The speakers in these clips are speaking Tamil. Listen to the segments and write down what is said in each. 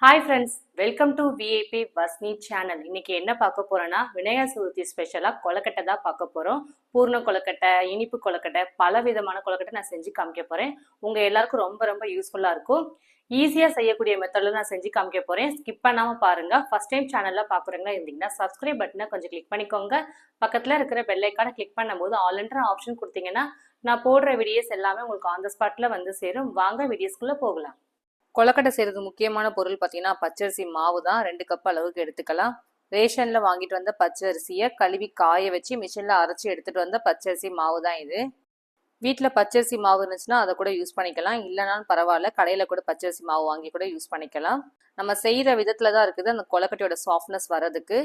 Hi friends, welcome to VIP வஸ்னி சேனல். இன்னைக்கு என்ன பார்க்க போறோம்னா விநாயகர் சதுர்த்தி ஸ்பெஷலாக கொலக்கட்டை தான் பார்க்க போகிறோம். பூர்ண கொலக்கட்டை, இனிப்பு கொலக்கட்டை, பல விதமான கொலக்கட்டை நான் செஞ்சு காமிக்க போகிறேன். உங்கள் எல்லாருக்கும் ரொம்ப ரொம்ப யூஸ்ஃபுல்லாக இருக்கும். ஈஸியாக செய்யக்கூடிய மெத்தடில் நான் செஞ்சு காமிக்க போகிறேன். ஸ்கிப் பண்ணாமல் பாருங்கள். ஃபஸ்ட் டைம் சேனலில் பார்க்குறவங்களா இருந்தீங்கன்னா சப்ஸ்கிரைப் பட்டனை கொஞ்சம் கிளிக் பண்ணிக்கோங்க. பக்கத்தில் இருக்கிற பெல் ஐக்கானை கிளிக் பண்ணும்போது ஆல்ன்ற ஆப்ஷன் கொடுத்தீங்கன்னா நான் போடுற வீடியோஸ் எல்லாமே உங்களுக்கு ஆன் த ஸ்பாட்டில் வந்து சேரும். வாங்க வீடியோஸ்குள்ளே போகலாம். கொலக்கட்டை செய்கிறது முக்கியமான பொருள் பார்த்தீங்கன்னா பச்சரிசி மாவு தான். 2 கப் அளவுக்கு எடுத்துக்கலாம். ரேஷனில் வாங்கிட்டு வந்த பச்சரிசியை கழுவி காய வச்சு மிஷினில் அரைச்சி எடுத்துகிட்டு வந்த பச்சரிசி மாவு தான் இது. வீட்டில் பச்சரிசி மாவு இருந்துச்சுன்னா அதை கூட யூஸ் பண்ணிக்கலாம். இல்லைனாலும் பரவாயில்ல, கடையில் கூட பச்சரிசி மாவு வாங்கி கூட யூஸ் பண்ணிக்கலாம். நம்ம செய்கிற விதத்தில் தான் இருக்குது அந்த கொலக்கட்டையோட சாஃப்ட்னஸ் வர்றதுக்கு.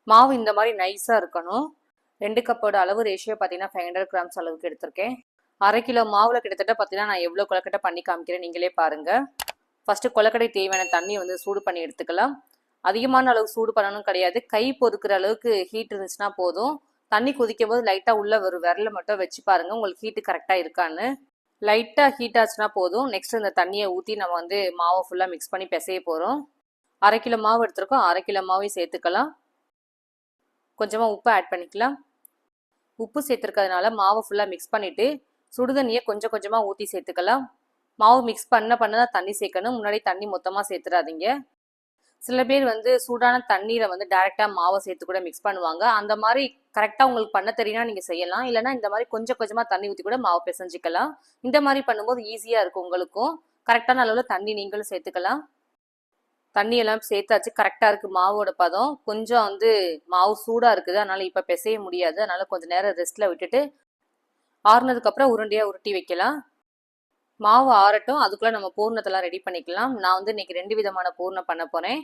மாவு இந்த மாதிரி நைஸாக இருக்கணும். 2 கப்போட அளவு ரேஷியோ பார்த்தீங்கன்னா 500 கிராம்ஸ் அளவுக்கு எடுத்திருக்கேன். 1/2 கிலோ மாவில் கிட்டத்தட்ட பார்த்தீங்கன்னா நான் எவ்வளோ கொலக்கட்டை பண்ணி காமிக்கிறேன் நீங்களே பாருங்கள். ஃபஸ்ட்டு கொலக்கட்டை தேவையான தண்ணியை வந்து சூடு பண்ணி எடுத்துக்கலாம். அதிகமான அளவுக்கு சூடு பண்ணணும் கிடையாது. கை பொறுக்கிற அளவுக்கு ஹீட் இருந்துச்சுன்னா போதும். தண்ணி கொதிக்கும் போது லைட்டாக உள்ள ஒரு விரலை மட்டும் வச்சு பாருங்கள் உங்களுக்கு ஹீட்டு கரெக்டாக இருக்கான்னு. லைட்டாக ஹீட் ஆச்சுன்னா போதும். நெக்ஸ்ட் இந்த தண்ணியை ஊற்றி நம்ம வந்து மாவை ஃபுல்லாக மிக்ஸ் பண்ணி பிசைய போகிறோம். 1/2 கிலோ மாவு எடுத்துருக்கோம். 1/2 கிலோ மாவையும் சேர்த்துக்கலாம். கொஞ்சமாக உப்பு ஆட் பண்ணிக்கலாம். உப்பு சேர்த்துருக்கிறதுனால மாவை ஃபுல்லாக மிக்ஸ் பண்ணிவிட்டு சுடுதண்ணியை கொஞ்சம் கொஞ்சமாக ஊற்றி சேர்த்துக்கலாம். மாவு மிக்ஸ் பண்ண தான் தண்ணி சேர்க்கணும். முன்னாடி தண்ணி மொத்தமாக சேர்த்துடாதீங்க. சில பேர் வந்து சூடான தண்ணீரை வந்து டைரெக்டாக மாவை சேர்த்து கூட மிக்ஸ் பண்ணுவாங்க. அந்த மாதிரி கரெக்டாக உங்களுக்கு பண்ண தெரியும்னா நீங்கள் செய்யலாம். இல்லைனா இந்த மாதிரி கொஞ்சம் கொஞ்சமாக தண்ணி ஊற்றி கூட மாவு பிசைஞ்சிக்கலாம். இந்த மாதிரி பண்ணும்போது ஈஸியாக இருக்கும் உங்களுக்கும். கரெக்டான அளவில் தண்ணி நீங்களும் சேர்த்துக்கலாம். தண்ணியெல்லாம் சேர்த்தாச்சு. கரெக்டாக இருக்குது மாவோட பதம். கொஞ்சம் வந்து மாவு சூடாக இருக்குது, அதனால் இப்போ பிசைய முடியாது. அதனால் கொஞ்சம் நேரம் ரெஸ்ட்டில் விட்டுட்டு ஆறுனதுக்கப்புறம் உருண்டையாக உருட்டி வைக்கலாம். மாவு ஆறட்டும், அதுக்குள்ளே நம்ம பூர்ணத்தெல்லாம் ரெடி பண்ணிக்கலாம். நான் வந்து இன்னைக்கு 2 விதமான பூர்ணம் பண்ண போகிறேன்.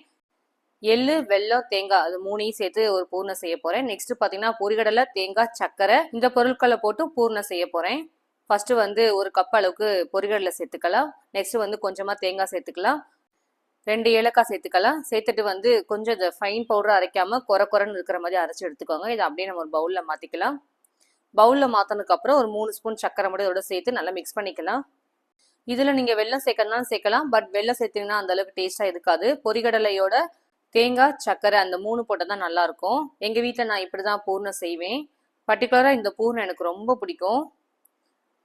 எள்ளு, வெல்லம், தேங்காய் அது 3ஐயும் சேர்த்து ஒரு பூர்ணம் செய்ய போகிறேன். நெக்ஸ்ட் பார்த்தீங்கன்னா பொரிகடலை, தேங்காய், சர்க்கரை இந்த பொருட்களை போட்டு பூர்ணம் செய்ய போகிறேன். ஃபஸ்ட்டு வந்து 1 கப் அளவுக்கு பொரிகடலை சேர்த்துக்கலாம். நெக்ஸ்ட் வந்து கொஞ்சமாக தேங்காய் சேர்த்துக்கலாம். 2 ஏலக்காய் சேர்த்துக்கலாம். சேர்த்துட்டு வந்து கொஞ்சம் இந்த ஃபைன் பவுடர் அரைக்காமல் குறைன்னு இருக்கிற மாதிரி அரைச்சி எடுத்துக்கோங்க. இதை அப்படியே நம்ம ஒரு பவுலில் மாற்றிக்கலாம். பவுலில் மாற்றினதுக்கப்புறம் ஒரு 3 ஸ்பூன் சர்க்கரை மட்டும் இதோட சேர்த்து நல்லா மிக்ஸ் பண்ணிக்கலாம். இதில் நீங்கள் வெல்லம் சேர்க்கறதுனாலும் சேர்க்கலாம். பட் வெல்லம் சேர்த்திங்கன்னா அந்தளவுக்கு டேஸ்ட்டாக இருக்காது. பொரிகடலையோட தேங்காய், சர்க்கரை அந்த 3 போட்டால் தான் நல்லாயிருக்கும். எங்கள் வீட்டில் நான் இப்படி தான் பூர்ணம் செய்வேன். பர்டிகுலராக இந்த பூர்ணம் எனக்கு ரொம்ப பிடிக்கும்.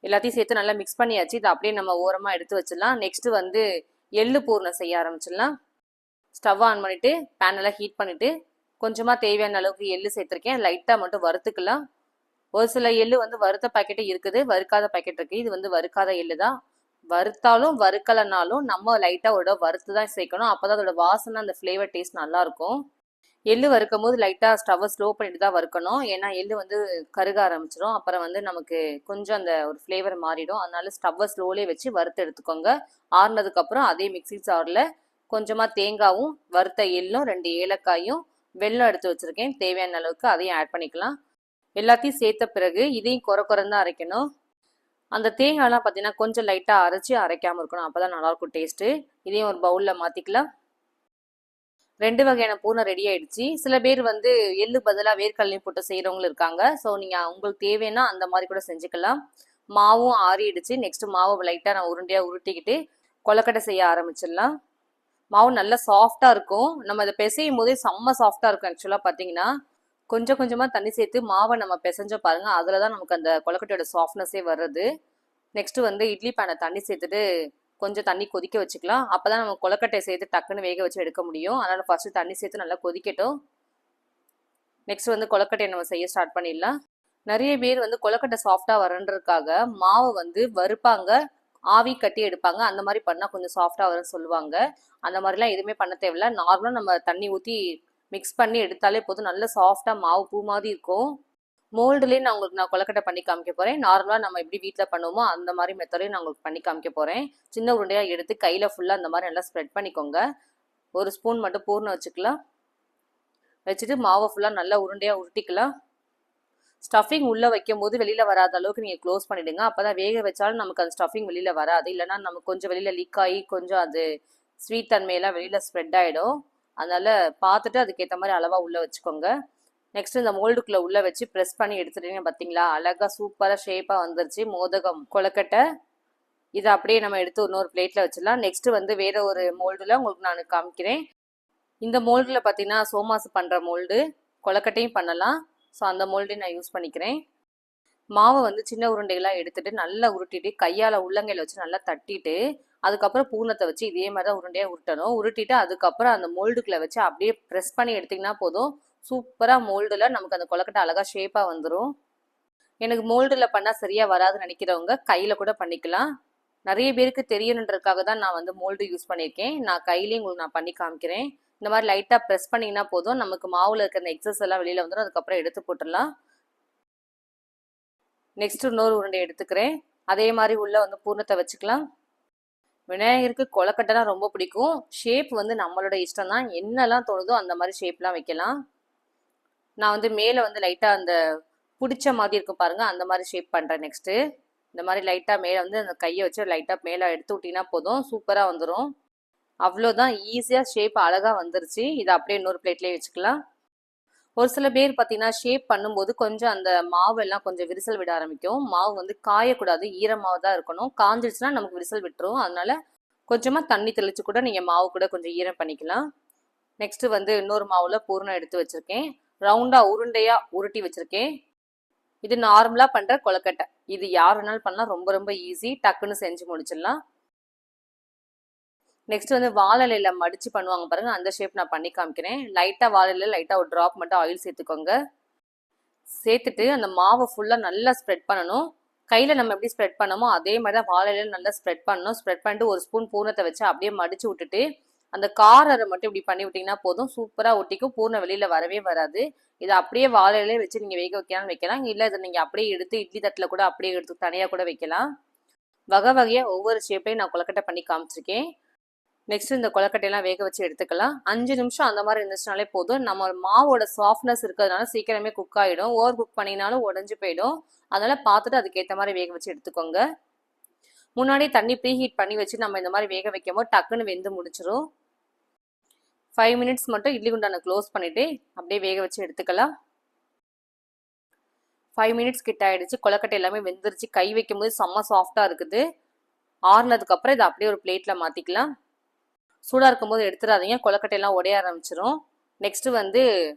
எல்லாத்தையும் சேர்த்து நல்லா மிக்ஸ் பண்ணியாச்சு. இதை அப்படியே நம்ம ஓரமாக எடுத்து வச்சிடலாம். நெக்ஸ்ட்டு வந்து எள்ளு பூர்ணம் செய்ய ஆரம்பிச்சிடலாம். ஸ்டவ் ஆன் பண்ணிவிட்டு பேனெல்லாம் ஹீட் பண்ணிவிட்டு கொஞ்சமாக தேவையான அளவுக்கு எள்ளு சேர்த்துருக்கேன். லைட்டாக மட்டும் வறுத்துக்கலாம். ஒரு சில எள்ளு வந்து வறுத்த பாக்கெட்டு இருக்குது, வறுக்காத பாக்கெட் இருக்குது. இது வந்து வறுக்காத எள்ளு தான். வறுத்தாலும் வறுக்கலைனாலும் நம்ம லைட்டாக ஒரு வறுத்து தான் சேர்க்கணும். அப்போ தான் அதோட வாசனை அந்த ஃப்ளேவர் டேஸ்ட் நல்லாயிருக்கும். எள்ளு வறுக்கும் போது லைட்டாக ஸ்டவ்வை ஸ்லோ பண்ணிட்டு தான் வறுக்கணும். ஏன்னா எள்ளு வந்து கருக ஆரம்பிச்சிடும். அப்புறம் வந்து நமக்கு கொஞ்சம் அந்த ஒரு ஃப்ளேவர் மாறிடும். அதனால ஸ்டவ்வை ஸ்லோலே வச்சு வறுத்து எடுத்துக்கோங்க. ஆறுனதுக்கப்புறம் அதே மிக்ஸி ஜாரில் கொஞ்சமாக தேங்காயும் வறுத்த எள்ளும் 2 ஏலக்காயும் வெல்லம் எடுத்து வச்சுருக்கேன். தேவையான அளவுக்கு அதையும் ஆட் பண்ணிக்கலாம். எல்லாத்தையும் சேர்த்த பிறகு இதையும் குறைன்னு தான் அரைக்கணும். அந்த தேங்காய்லாம் பார்த்தீங்கன்னா கொஞ்சம் லைட்டாக அரைச்சி அரைக்காமல் இருக்கணும். அப்போ தான் நல்லாயிருக்கும் டேஸ்ட்டு. இதையும் ஒரு பவுலில் மாற்றிக்கலாம். 2 வகையான பூனை ரெடி ஆகிடுச்சு. சில பேர் வந்து எள்ளு பதிலாக வேர்க்கடலையும் போட்டு செய்கிறவங்களும் இருக்காங்க. ஸோ நீங்கள் உங்களுக்கு தேவைன்னா அந்த மாதிரி கூட செஞ்சுக்கலாம். மாவும் ஆறிடுச்சு. நெக்ஸ்ட்டு மாவை லைட்டாக நான் உருண்டையாக உருட்டிக்கிட்டு கொலக்கட்டை செய்ய ஆரம்பிச்சிடலாம். மாவு நல்லா சாஃப்டாக இருக்கும். நம்ம அதை பிசையும் போதே செம்ம சாஃப்டாக இருக்கும். ஆக்சுவலாக பார்த்தீங்கன்னா கொஞ்சம் கொஞ்சமாக தண்ணி சேர்த்து மாவை நம்ம பிசைஞ்ச பாருங்கள். அதில் தான் நமக்கு அந்த கொலக்கட்டையோட சாஃப்ட்னஸே வர்றது. நெக்ஸ்ட்டு வந்து இட்லி பேனை தண்ணி சேர்த்துட்டு கொஞ்சம் தண்ணி கொதிக்க வச்சுக்கலாம். அப்போ தான் நம்ம கொலக்கட்டையை சேர்த்து டக்குன்னு வேக வச்சு எடுக்க முடியும். அதனால் ஃபஸ்ட்டு தண்ணி சேர்த்து நல்லா கொதிக்கட்டும். நெக்ஸ்ட் வந்து கொலக்கட்டையை நம்ம செய்ய ஸ்டார்ட் பண்ணிடலாம். நிறைய பேர் வந்து கொலக்கட்டை சாஃப்டாக வரன்றதுக்காக மாவை வந்து வறுப்பாங்க, ஆவி கட்டி எடுப்பாங்க. அந்த மாதிரி பண்ணால் கொஞ்சம் சாஃப்டாக வரும்னு சொல்லுவாங்க. அந்த மாதிரிலாம் எதுவுமே பண்ண தேவையில்ல. நார்மலாக நம்ம தண்ணி ஊற்றி மிக்ஸ் பண்ணி எடுத்தாலே போதும். நல்ல சாஃப்டாக மாவு பூ மாதிரி இருக்கும். மோல்டுலேயே நான் கொலக்கட்டை பண்ணி காமிக்க போகிறேன். நார்மலாக நம்ம எப்படி வீட்டில் பண்ணுவோமோ அந்த மாதிரி மெத்தடையும் நான் உங்களுக்கு பண்ணி காமிக்க போகிறேன். சின்ன உருண்டையாக எடுத்து கையில் ஃபுல்லாக அந்த மாதிரி நல்லா ஸ்ப்ரெட் பண்ணிக்கோங்க. 1 ஸ்பூன் மட்டும் பூர்ணம் வச்சுக்கலாம். வச்சுட்டு மாவை ஃபுல்லாக நல்லா உருண்டையாக உருட்டிக்கலாம். ஸ்டஃபிங் உள்ளே வைக்கும் போது வெளியில் வராத அளவுக்கு நீங்கள் க்ளோஸ் பண்ணிவிடுங்க. அப்போ தான் வேக வச்சாலும் நமக்கு அந்த ஸ்டஃபிங் வெளியில் வராது. இல்லைனா நமக்கு கொஞ்சம் வெளியில் லீக் ஆகி கொஞ்சம் அது ஸ்வீட் தன்மையெல்லாம் வெளியில் ஸ்ப்ரெட் ஆகிடும். அதனால் பார்த்துட்டு அதுக்கேற்ற மாதிரி அளவாக உள்ளே வச்சுக்கோங்க. நெக்ஸ்ட் இந்த மோல்டுக்குள்ளே உள்ளே வச்சு ப்ரெஸ் பண்ணி எடுத்துட்டீங்க. பார்த்தீங்களா, அழகாக சூப்பராக ஷேப்பாக வந்துருச்சு மோதகம் கொலக்கட்டை. இதை அப்படியே நம்ம எடுத்து இன்னொரு பிளேட்டில் வச்சிடலாம். நெக்ஸ்ட் வந்து வேற ஒரு மோல்டில் உங்களுக்கு நான் காமிக்கிறேன். இந்த மோல்டில் பார்த்தீங்கன்னா சோமாசு பண்ணுற மோல்டு, கொலக்கட்டையும் பண்ணலாம். ஸோ அந்த மோல்டையும் நான் யூஸ் பண்ணிக்கிறேன். மாவை வந்து சின்ன உருண்டைகளாக எடுத்துட்டு நல்லா உருட்டிட்டு கையால் உள்ளங்கையில் வச்சு நல்லா தட்டிட்டு அதுக்கப்புறம் பூர்ணத்தை வச்சு இதே மாதிரி தான் உருண்டையாக உருட்டணும். உருட்டிட்டு அதுக்கப்புறம் அந்த மோல்டுக்குள்ளே வச்சு அப்படியே ப்ரெஸ் பண்ணி எடுத்திங்கன்னா போதும். சூப்பராக மோல்டில் நமக்கு அந்த கொலக்கட்டை அழகாக ஷேப்பாக வந்துடும். எனக்கு மோல்டில் பண்ணால் சரியாக வராதுன்னு நினைக்கிறவங்க கையில் கூட பண்ணிக்கலாம். நிறைய பேருக்கு தெரியணுன்றதுக்காக தான் நான் வந்து மோல்டு யூஸ் பண்ணியிருக்கேன். நான் கையிலேயும் உங்களுக்கு நான் பண்ணி காமிக்கிறேன். இந்த மாதிரி லைட்டாக ப்ரெஸ் பண்ணிங்கன்னா போதும், நமக்கு மாவில் இருக்கிற அந்த எக்ஸஸ் எல்லாம் வெளியில் வந்துடும். அதுக்கப்புறம் எடுத்து போட்டுடலாம். நெக்ஸ்ட் இன்னொரு உருண்டை எடுத்துக்கிறேன். அதே மாதிரி உள்ள வந்து பூர்ணத்தை வச்சுக்கலாம். விநாயகருக்கு கொலக்கட்டைலாம் ரொம்ப பிடிக்கும். ஷேப் வந்து நம்மளோட இஷ்டம் தான், என்னெல்லாம் தோணுதோ அந்த மாதிரி ஷேப்லாம் வைக்கலாம். நான் வந்து மேலே வந்து லைட்டாக அந்த பிடிச்ச மாதிரி இருக்கும் பாருங்க, அந்த மாதிரி ஷேப் பண்ணுறேன். நெக்ஸ்ட்டு இந்த மாதிரி லைட்டாக மேலே வந்து அந்த கையை வச்சு லைட்டாக மேலே எடுத்து விட்டிங்கன்னா போதும், சூப்பராக வந்துடும். அவ்வளோதான், ஈஸியாக ஷேப் அழகாக வந்துருச்சு. இதை அப்படியே இன்னொரு பிளேட்லேயே வச்சுக்கலாம். ஒரு சில பேர் பார்த்தீங்கன்னா ஷேப் பண்ணும்போது கொஞ்சம் அந்த மாவெல்லாம் கொஞ்சம் விரிசல் விட ஆரம்பிக்கும். மாவு வந்து காயக்கூடாது, ஈரமாவு தான் இருக்கணும். காஞ்சிடுச்சுன்னா நமக்கு விரிசல் விட்டுரும். அதனால கொஞ்சமாக தண்ணி தெளித்து கூட நீங்கள் மாவு கூட கொஞ்சம் ஈரம் பண்ணிக்கலாம். நெக்ஸ்ட்டு வந்து இன்னொரு மாவில் பூர்ணம் எடுத்து வச்சுருக்கேன். ரவுண்டாக உருண்டையாக உருட்டி வச்சுருக்கேன். இது நார்மலாக பண்ணுற கொலக்கட்டை. இது யார் வேணாலும் பண்ணலாம், ரொம்ப ரொம்ப ஈஸி, டக்குன்னு செஞ்சு முடிச்சிடலாம். நெக்ஸ்ட் வந்து வாழலையில மடிச்சு பண்ணுவாங்க பாருங்க, அந்த ஷேப் நான் பண்ணி காமிக்கிறேன். லைட்டாக வாழலையில லைட்டாக ஒரு ட்ராப் மட்டும் ஆயில் சேர்த்துக்கோங்க. சேர்த்துட்டு அந்த மாவை ஃபுல்லாக நல்லா ஸ்ப்ரெட் பண்ணணும். கையில் நம்ம எப்படி ஸ்ப்ரெட் பண்ணமோ அதே மாதிரி தான் வாழலையில நல்லா ஸ்ப்ரெட் பண்ணணும். ஸ்ப்ரெட் பண்ணிட்டு ஒரு ஸ்பூன் பூர்ணத்தை வச்சு அப்படியே மடிச்சு விட்டுட்டு அந்த காரரை மட்டும் இப்படி பண்ணி விட்டிங்கன்னா போதும், சூப்பராக ஒட்டிக்கும். பூர்ணம் வெளியில் வரவே வராது. இதை அப்படியே வாழையிலே வச்சு நீங்கள் வேக வைக்கலாம்னு வைக்கலாம். இல்லை இதை நீங்கள் அப்படியே எடுத்து இட்லி தட்டில் கூட அப்படியே எடுத்து தனியாக கூட வைக்கலாம். வகை வகையாக ஒவ்வொரு ஷேப்பையும் நான் கொலக்கட்டை பண்ணி காமிச்சிருக்கேன். நெக்ஸ்ட் இந்த கொலக்கட்டையெல்லாம் வேக வச்சு எடுத்துக்கலாம். 5 நிமிஷம் அந்த மாதிரி இருந்துச்சுனாலே போதும். நம்ம மாவோட சாஃப்ட்னஸ் இருக்கிறதுனால சீக்கிரமே குக் ஆகிடும். ஓவர் குக் பண்ணினாலும் உடஞ்சி போயிடும். அதனால பார்த்துட்டு அதுக்கேற்ற மாதிரி வேக வச்சு எடுத்துக்கோங்க. முன்னாடி தண்ணி ப்ரீ ஹீட் பண்ணி வச்சு நம்ம இந்த மாதிரி வேக வைக்கும் போது டக்குன்னு வெந்து முடிச்சிடும். 5 மினிட்ஸ் மட்டும் இட்லி குண்டானை க்ளோஸ் பண்ணிட்டு அப்படியே வேக வச்சு எடுத்துக்கலாம். 5 மினிட்ஸ் கிட்ட ஆயிடுச்சு. கொலக்கட்டை எல்லாமே வெந்துருச்சு. கை வைக்கும் போது செம்ம சாஃப்டா இருக்குது. ஆறுனதுக்கு அப்புறம் இதை அப்படியே ஒரு பிளேட்ல மாத்திக்கலாம். சூடாக இருக்கும்போது எடுத்துடாதீங்க, கொலக்கட்டையெல்லாம் உடைய ஆரம்பிச்சிடும். நெக்ஸ்ட்டு வந்து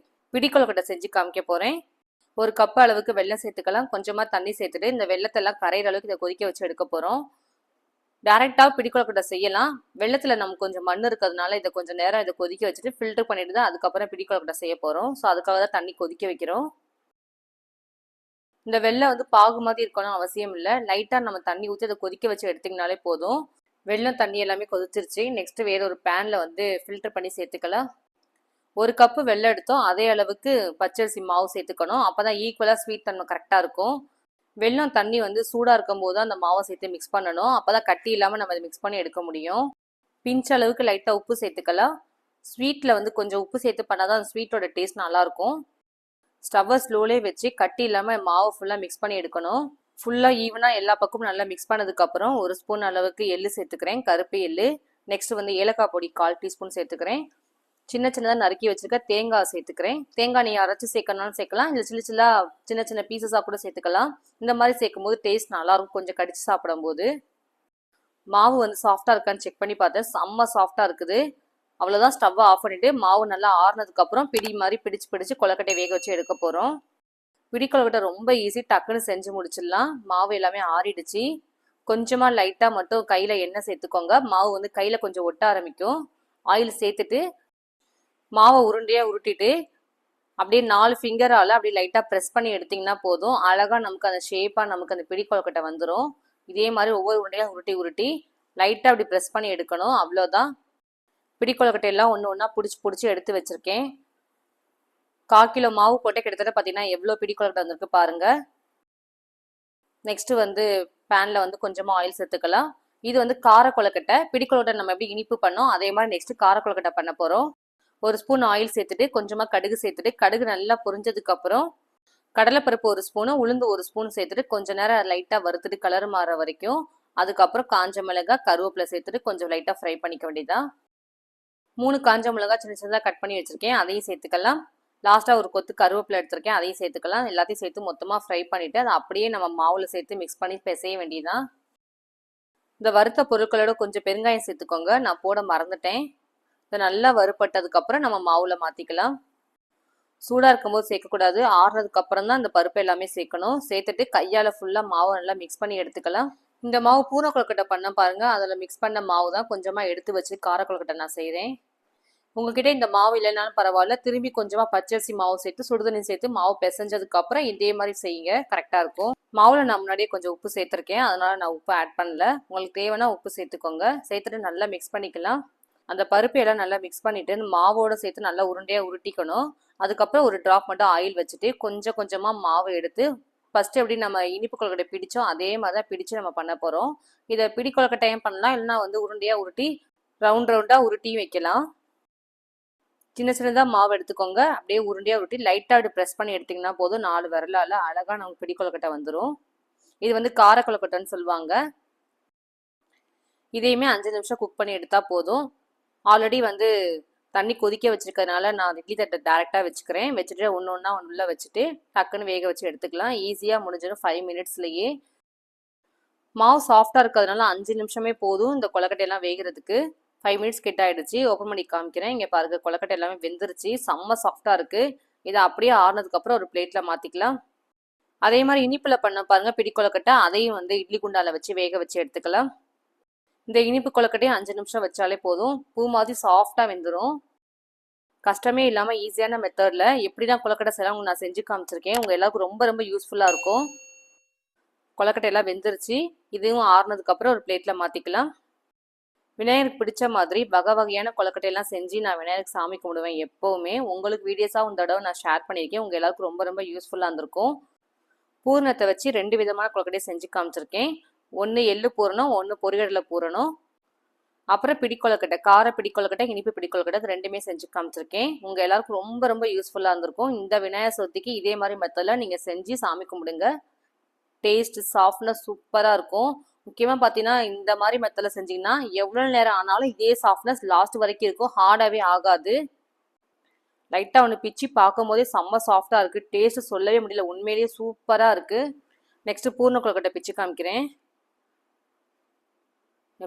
பிடி கொலக்கட்டை செஞ்சு காமிக்க போகிறேன். ஒரு கப் அளவுக்கு வெல்லம் சேர்த்துக்கலாம். கொஞ்சமாக தண்ணி சேர்த்துட்டு இந்த வெள்ளத்தெல்லாம் கரையிற அளவுக்கு இதை கொதிக்க வச்சு எடுக்க போகிறோம். டேரெக்டாக பிடி கொலக்கட்டை செய்யலாம். வெள்ளத்தில் நமக்கு கொஞ்சம் மண் இருக்கிறதுனால இதை கொஞ்சம் நேரம் இதை கொதிக்க வச்சுட்டு ஃபில்டர் பண்ணிட்டு தான் அதுக்கப்புறம் பிடி கொலக்கட்டை செய்ய போகிறோம். ஸோ அதுக்காக தான் தண்ணி கொதிக்க வைக்கிறோம். இந்த வெள்ளம் வந்து பாகு மாதிரி இருக்கணும் அவசியம் இல்லை. லைட்டாக நம்ம தண்ணி ஊற்றி அதை கொதிக்க வச்சு எடுத்திங்கனாலே போதும். வெள்ளம் தண்ணி எல்லாமே கொதிச்சிருச்சு. நெக்ஸ்ட் வேற ஒரு பேன்ல வந்து ஃபில்டர் பண்ணி சேர்த்துக்கலாம். ஒரு கப்பு வெள்ளம் எடுத்தோம், அதே அளவுக்கு பச்சரிசி மாவு சேர்த்துக்கணும். அப்பதான் ஈக்குவலா ஸ்வீட் தன்மை கரெக்டா இருக்கும். வெள்ளம் தண்ணி வந்து சூடா இருக்கும் போது அந்த மாவை சேர்த்து மிக்ஸ் பண்ணணும். அப்பதான் கட்டி இல்லாம நம்ம அதை மிக்ஸ் பண்ணி எடுக்க முடியும். பிஞ்ச் அளவுக்கு லைட்டா உப்பு சேர்த்துக்கலாம். ஸ்வீட்ல வந்து கொஞ்சம் உப்பு சேர்த்து பண்ணாதான் அந்த ஸ்வீட்டோட டேஸ்ட் நல்லா இருக்கும். ஸ்டவ்வை ஸ்லோலே வச்சு கட்டி இல்லாம மாவை ஃபுல்லா மிக்ஸ் பண்ணி எடுக்கணும். ஃபுல்லாக ஈவனாக எல்லா பக்கமும் நல்லா மிக்ஸ் பண்ணதுக்கப்புறம் ஒரு ஸ்பூன் அளவுக்கு எள்ளு சேர்த்துக்கிறேன், கருப்பு எள்ளு. நெக்ஸ்ட் வந்து ஏலக்காய் பொடி 1/4 டீஸ்பூன் சேர்த்துக்கிறேன். சின்ன சின்னதாக நறுக்கி வச்சுருக்க தேங்காய் சேர்த்துக்கிறேன். தேங்காய் நீங்கள் அரைச்சி சேர்க்கணும்னு சேர்க்கலாம், இல்லை சின்ன சின்ன பீசஸாக கூட சேர்த்துக்கலாம். இந்த மாதிரி சேர்க்கும் போது டேஸ்ட் நல்லாயிருக்கும் கொஞ்சம் கடிச்சு சாப்பிடும்போது. மாவு வந்து சாஃப்டாக இருக்கான்னு செக் பண்ணி பார்த்தேன், செம்ம சாஃப்டாக இருக்குது. அவ்வளோதான், ஸ்டவ்வை ஆஃப் பண்ணிவிட்டு மாவு நல்லா ஆறுனதுக்கப்புறம் பிடி மாதிரி பிடிச்சு கொலக்கட்டை வேக வச்சு எடுக்க போகிறோம். பிடி கொலக்கட்டை ரொம்ப ஈஸி, டக்குன்னு செஞ்சு முடிச்சிடலாம். மாவு எல்லாமே ஆறிடுச்சு. கொஞ்சமாக லைட்டாக மட்டும் கையில் எண்ணெய் சேர்த்துக்கோங்க. மாவு வந்து கையில் கொஞ்சம் ஒட்ட ஆரம்பிக்கும். ஆயில் சேர்த்துட்டு மாவை உருண்டையாக உருட்டிட்டு அப்படியே 4 ஃபிங்கரால் அப்படியே லைட்டாக ப்ரெஸ் பண்ணி எடுத்திங்கன்னா போதும். அழகாக நமக்கு அந்த ஷேப்பாக நமக்கு அந்த பிடி கொலக்கட்டை வந்துடும். இதே மாதிரி ஒவ்வொரு உருண்டையாக உருட்டி லைட்டாக அப்படி ப்ரெஸ் பண்ணி எடுக்கணும். அவ்வளோதான். பிடி கொலக்கட்டையெல்லாம் ஒன்று ஒன்றா பிடிச்சி எடுத்து வச்சுருக்கேன். 1/4 கிலோ மாவு போட்டு கிட்டத்தட்ட பார்த்தீங்கன்னா எவ்வளோ பிடி கொலக்கட்டை வந்திருக்கு பாருங்க. நெக்ஸ்ட்டு வந்து பேனில் வந்து கொஞ்சமாக ஆயில் சேர்த்துக்கலாம். இது வந்து கார கொலக்கட்டை. பிடி கொலக்கட்டை நம்ம எப்படி இனிப்பு பண்ணோம் அதே மாதிரி நெக்ஸ்ட்டு கார கொலக்கட்டை பண்ண போகிறோம். ஒரு ஸ்பூன் ஆயில் சேர்த்துட்டு கொஞ்சமாக கடுகு சேர்த்துட்டு கடுகு நல்லா பொரிஞ்சதுக்கப்புறம் கடலைப்பருப்பு 1 ஸ்பூனு, உளுந்து 1 ஸ்பூன் சேர்த்துட்டு கொஞ்சம் நேரம் லைட்டாக வறுத்துட்டு கலர் மாற வரைக்கும். அதுக்கப்புறம் காஞ்ச மிளகாய், கருவேப்பிலை சேர்த்துட்டு கொஞ்சம் லைட்டாக ஃப்ரை பண்ணிக்க வேண்டியதான். 3 காஞ்ச மிளகாய் சின்ன சின்னதாக கட் பண்ணி வச்சுருக்கேன், அதையும் சேர்த்துக்கலாம். லாஸ்ட்டாக ஒரு கொத்து கருவேப்பிலை எடுத்துருக்கேன், அதையும் சேர்த்துக்கலாம். எல்லாத்தையும் சேர்த்து மொத்தமாக ஃப்ரை பண்ணிவிட்டு அதை அப்படியே நம்ம மாவில் சேர்த்து மிக்ஸ் பண்ணி பிசைய வேண்டியதான். இந்த வறுத்த பொருட்களோட கொஞ்சம் பெருங்காயம் சேர்த்துக்கோங்க. நான் போட மறந்துட்டேன். இதை நல்லா வறுப்பட்டதுக்கப்புறம் நம்ம மாவில் மாற்றிக்கலாம். சூடாக இருக்கும்போது சேர்க்கக்கூடாது. ஆறுனதுக்கு அப்புறம் தான் இந்த பருப்பு எல்லாமே சேர்க்கணும். சேர்த்துட்டு கையால் ஃபுல்லாக மாவை நல்லா மிக்ஸ் பண்ணி எடுத்துக்கலாம். இந்த மாவு பூனை கொழுக்கட்டை பண்ண பாருங்கள். அதில் மிக்ஸ் பண்ண மாவு தான் கொஞ்சமாக எடுத்து வச்சு கார கொழுக்கட்டை நான் செய்கிறேன். உங்ககிட்ட இந்த மாவு இல்லைனாலும் பரவாயில்ல, திரும்பி கொஞ்சமாக பச்சரிசி மாவு சேர்த்து சுடுதண்ணி சேர்த்து மாவு பிசைஞ்சதுக்கப்புறம் இதே மாதிரி செய்யுங்க, கரெக்டாக இருக்கும். மாவில் நான் முன்னாடியே கொஞ்சம் உப்பு சேர்த்துருக்கேன், அதனால் நான் உப்பு ஆட் பண்ணல. உங்களுக்கு தேவைன்னா உப்பு சேர்த்துக்கோங்க. சேர்த்துட்டு நல்லா மிக்ஸ் பண்ணிக்கலாம். அந்த பருப்பு எல்லாம் நல்லா மிக்ஸ் பண்ணிவிட்டு மாவோடு சேர்த்து நல்லா உருண்டையாக உருட்டிக்கணும். அதுக்கப்புறம் ஒரு ட்ராப் மட்டும் ஆயில் வச்சுட்டு கொஞ்சம் கொஞ்சமாக மாவு எடுத்து ஃபஸ்ட்டு எப்படி நம்ம இனிப்பு கொழுக்கட்டை பிடிச்சோம் அதே மாதிரி தான் பிடிச்சு நம்ம பண்ண போகிறோம். இதை பிடி கொழுக்கட்டையும் பண்ணலாம், இல்லைன்னா உருண்டையாக உருட்டி ரவுண்டாக உருட்டியும் வைக்கலாம். சின்ன சின்னதாக மாவு எடுத்துக்கோங்க. அப்படியே உருண்டையாக உருட்டி லைட்டாக அப்படி ப்ரெஸ் பண்ணி எடுத்திங்கன்னா போதும். 4 விரலால் அழகாக நமக்கு பிடி கொழுக்கட்டை வந்துடும். இது கார கொழுக்கட்டைன்னு சொல்லுவாங்க. இதையுமே 5 நிமிஷம் குக் பண்ணி எடுத்தால் போதும். ஆல்ரெடி தண்ணி கொதிக்க வச்சுருக்கிறதுனால நான் இட்லி தட்டை டேரெக்டாக வச்சுக்கிறேன். வச்சுட்டு ஒன்று ஒன்றா உள்ளே வச்சுட்டு டக்குன்னு வேக வச்சு எடுத்துக்கலாம். ஈஸியாக முடிஞ்சிடும் 5 மினிட்ஸ்லேயே. மாவு சாஃப்டாக இருக்கிறதுனால 5 நிமிஷமே போதும் இந்த கொழுக்கட்டையெல்லாம் வேகிறதுக்கு. 5 மினிட்ஸ் கிட்ட ஆகிடுச்சு. ஓப்பன் பண்ணி காமிக்கிறேன். இங்கே பாருங்கள், கொழுக்கட்டை எல்லாமே வெந்துருச்சு. செம்ம சாஃப்டாக இருக்குது. இதை அப்படியே ஆறுனதுக்கப்புறம் ஒரு பிளேட்டில் மாற்றிக்கலாம். அதே மாதிரி இனிப்பில் பண்ண பாருங்கள் பிடி கொழுக்கட்டை. அதையும் இட்லி குண்டாவில் வச்சு வேக வச்சு எடுத்துக்கலாம். இந்த இனிப்பு கொழுக்கட்டையும் 5 நிமிஷம் வச்சாலே போதும். பூ மாதிரி சாஃப்டாக வெந்துடும். கஷ்டமே இல்லாமல் ஈஸியான மெத்தடில் எப்படி தான் கொழுக்கட்டை செய்யலாம் நான் செஞ்சு காமிச்சிருக்கேன். உங்கள் எல்லாருக்கும் ரொம்ப ரொம்ப யூஸ்ஃபுல்லாக இருக்கும். கொழுக்கட்டை எல்லாம் வெந்துருச்சு. இதுவும் ஆறுனதுக்கப்புறம் ஒரு பிளேட்டில் மாற்றிக்கலாம். விநாயகருக்கு பிடிச்ச மாதிரி வகை வகையான கொழுக்கட்டையெல்லாம் செஞ்சு நான் விநாயகருக்கு சாமி கும்பிடுவேன் எப்போவுமே. உங்களுக்கு வீடியோஸாக இந்த தடவை நான் ஷேர் பண்ணியிருக்கேன். உங்கள் எல்லாருக்கும் ரொம்ப ரொம்ப யூஸ்ஃபுல்லாக இருந்திருக்கும். பூரணத்தை வச்சு 2 விதமான கொழுக்கட்டையை செஞ்சு காமிச்சிருக்கேன். ஒன்று எள்ளு பூரணம், ஒன்று பொரிகடலை பூரணம். அப்புறம் பிடி கொழுக்கட்டை, கார பிடி கொழுக்கட்டை, இனிப்பு பிடி கொழுக்கட்டை, இது 2மே செஞ்சு காமிச்சிருக்கேன். உங்கள் எல்லாருக்கும் ரொம்ப ரொம்ப யூஸ்ஃபுல்லாக இருந்திருக்கும். இந்த விநாயகர் சதுர்த்திக்கு இதே மாதிரி மெத்தடில் நீங்கள் செஞ்சு சாமி கும்பிடுங்க. டேஸ்ட் சாஃப்ட்னஸ் சூப்பராக இருக்கும். முக்கியமாக பார்த்தீங்கன்னா இந்த மாதிரி மெத்தடில் செஞ்சிங்கன்னா எவ்வளோ நேரம் ஆனாலும் இதே சாஃப்ட்னஸ் லாஸ்ட் வரைக்கும் இருக்கும். ஹார்டாகவே ஆகாது. லைட்டாக ஒன்று பிச்சு பார்க்கும் போதே செம்ம சாஃப்டாக இருக்குது. டேஸ்ட்டு சொல்லவே முடியல, உண்மையிலேயே சூப்பராக இருக்குது. நெக்ஸ்ட்டு பூர்ண கொழுக்கட்டை பிச்சு காமிக்கிறேன்.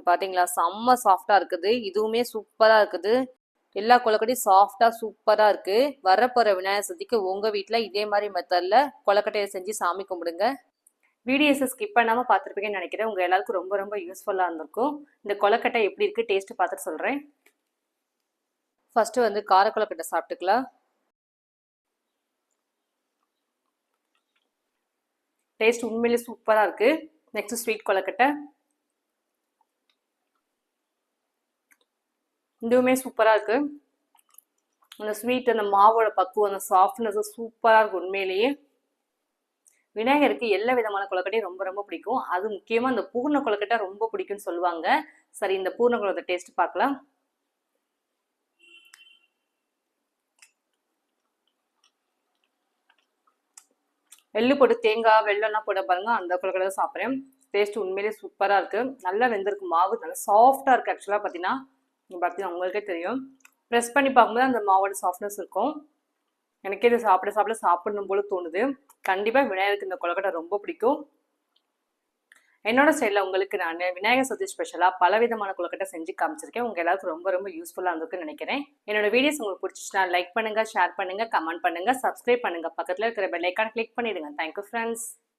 பார்த்தீங்களா, செம்ம சாஃப்டாக இருக்குது. இதுவுமே சூப்பராக இருக்குது. எல்லா கொழுக்கட்டையும் சாஃப்டாக சூப்பராக இருக்குது. வரப்போகிற விநாயகர் சதுர்த்திக்கு உங்கள் வீட்டில் இதே மாதிரி மெத்தடில் கொழுக்கட்டையை செஞ்சு சாமி கும்பிடுங்க. வீடியோஸை ஸ்கிப் பண்ணாமல் பார்த்துருப்பீங்கன்னு நினைக்கிறேன். உங்கள் எல்லாருக்கும் ரொம்ப ரொம்ப யூஸ்ஃபுல்லாக இருந்திருக்கும். இந்த கொழுக்கட்டை எப்படி இருக்குது டேஸ்ட்டு பார்த்துட்டு சொல்கிறேன். ஃபஸ்ட்டு கார கொழுக்கட்டை சாப்பிட்டுக்கலாம். டேஸ்ட் உண்மையிலே சூப்பராக இருக்குது. நெக்ஸ்ட்டு ஸ்வீட் கொழுக்கட்டை. இதுவுமே சூப்பராக இருக்குது. அந்த ஸ்வீட், அந்த மாவோட பக்குவம், அந்த சாஃப்ட்னஸ் சூப்பராக இருக்கும். உண்மையிலேயே விநாயகருக்கு எல்லா விதமான கொழுக்கட்டையும் ரொம்ப ரொம்ப பிடிக்கும். அது முக்கியமாக அந்த பூர்ண கொழுக்கட்டை ரொம்ப பிடிக்கும்னு சொல்லுவாங்க. சரி, இந்த பூர்ண கொழுக்கட்டை டேஸ்ட் பார்க்கலாம். எள்ளு போட்டு தேங்காய் வெள்ளம்லாம் போட பாருங்க, அந்த கொழுக்கட்டை தான் சாப்பிட்றேன். டேஸ்ட் உண்மையிலேயே சூப்பராக இருக்குது. நல்லா வெந்திருக்கு. மாவு நல்லா சாஃப்டாக இருக்குது. ஆக்சுவலாக பார்த்தீங்கன்னா உங்களுக்கே தெரியும். ப்ரெஸ் பண்ணி பார்க்கும்போது அந்த மாவோட சாஃப்ட்னஸ் இருக்கும். எனக்கே இது சாப்பிடணும் போல தோணுது. கண்டிப்பாக விநாயகருக்கு இந்த கொழுக்கட்டை ரொம்ப பிடிக்கும். என்னோட ஸ்டைலில் உங்களுக்கு நான் விநாயகர் சதுர்த்தி ஸ்பெஷலாக பலவிதமான கொழுக்கட்டை செஞ்சு காமிச்சிருக்கேன். உங்கள் எல்லாருக்கும் ரொம்ப ரொம்ப யூஸ்ஃபுல்லாக இருந்திருக்குன்னு நினைக்கிறேன். என்னோட வீடியோஸ் உங்களுக்கு பிடிச்சிச்சுன்னா லைக் பண்ணுங்கள், ஷேர் பண்ணுங்கள், கமெண்ட் பண்ணுங்கள், சப்ஸ்கிரைப் பண்ணுங்கள். பக்கத்தில் இருக்கிற பெல் ஐக்கான் கிளிக் பண்ணிவிடுங்க. Thank you friends.